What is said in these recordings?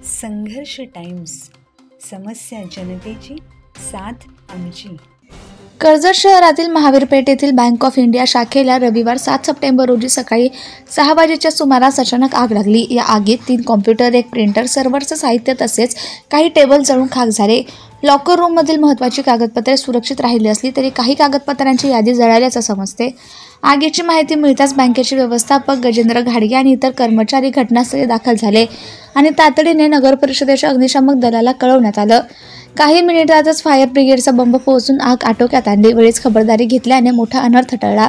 संघर्ष टाइम्स, समस्या जनतेची, साथ आमची। कर्जत शहरातील महावीर पेठ येथील बँक ऑफ इंडिया शाखेला रविवार 7 सप्टेंबर रोजी सकाळी 6 वाजेच्या सुमारास अचानक आग लागली। या आगीत 3 कॉम्प्युटर, एक प्रिंटर, सर्व्हरचं साहित्य तसेच काही टेबल जळून खाक झाले। लॉकर रूममधील महत्त्वाची कागदपत्रे सुरक्षित राहिली असली तरी काही कागदपत्रांची यादी जळाल्याचं समजते। आगीची माहिती मिळताच बँकेचे व्यवस्थापक गजेंद्र घाडगे आणि इतर कर्मचारी घटनास्थळी दाखल झाले आणि तातडीने नगर परिषदेच्या अग्निशामक दलाला कळवण्यात आलं। काही मिनिटातच फायर ब्रिगेडचा बंब पोहोचून आग आटोक्यात आणली। वेळीच खबरदारी घेतल्याने मोठा अनर्थ टळला।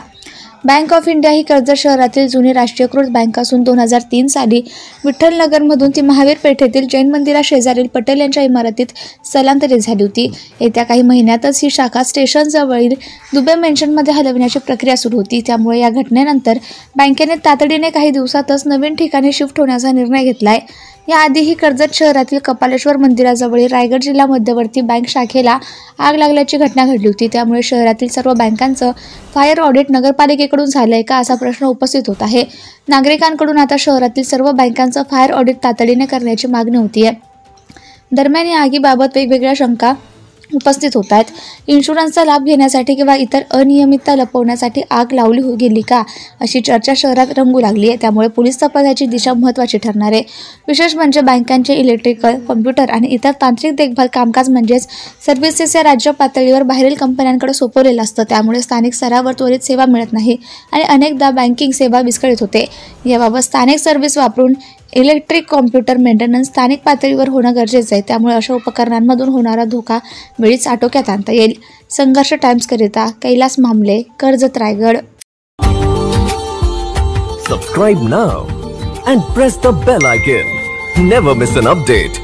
बँक ऑफ इंडिया ही कर्जत शहरातील जुनी राष्ट्रीयकृत बँक असून 2003 साली विठ्ठलनगरमधून ती महावीर पेठेतील जैन मंदिरा शेजारील पटेल यांच्या इमारतीत स्थलांतरित झाली होती। येत्या काही महिन्यातच ही शाखा स्टेशनजवळील दुबे मेन्शनमध्ये हलविण्याची प्रक्रिया सुरू होती। त्यामुळे या घटनेनंतर बँकेने तातडीने काही दिवसातच नवीन ठिकाणी शिफ्ट होण्याचा निर्णय घेतलाय। याआधीही कर्जत शहरातील कपालेश्वर मंदिराजवळील रायगड जिल्हा मध्यवर्ती बँक शाखेला आग लागल्याची घटना घडली होती। त्यामुळे शहरातील सर्व बँकांचं फायर ऑडिट नगरपालिकेकडून झालंय का असा प्रश्न उपस्थित होत आहे। नागरिकांकडून आता शहरातील सर्व बँकांचं फायर ऑडिट तातडीने करण्याची मागणी होतीये। दरम्यान या आगीबाबत वेगवेगळ्या शंका उपस्थित होत आहेत। इन्शुरन्सचा लाभ घेण्यासाठी किंवा इतर अनियमितता लपवण्यासाठी आग लावली गेली का अशी चर्चा शहरात रंगू लागली आहे। त्यामुळे पोलीस तपासाची दिशा महत्त्वाची ठरणार आहे। विशेष म्हणजे बँकांचे इलेक्ट्रिकल, कॉम्प्युटर आणि इतर तांत्रिक देखभाल कामकाज म्हणजेच सर्व्हिसेस या राज्य पातळीवर बाहेरील कंपन्यांकडे सोपवलेलं असतं। त्यामुळे स्थानिक स्तरावर त्वरित सेवा मिळत नाही आणि अनेकदा बँकिंग सेवा विस्कळीत होते। याबाबत स्थानिक सर्व्हिस वापरून इलेक्ट्रिक, कॉम्प्युटर मेंटेनन्स स्थानिक पातळीवर होणं गरजेचं आहे। त्यामुळे अशा उपकरणांमधून होणारा धोका वेळीच आटोक्यात आणता येईल। संघर्ष टाइम्सकरिता कैलास मामले, Karjat, Raigad. Subscribe now and press the bell icon. Never miss an update.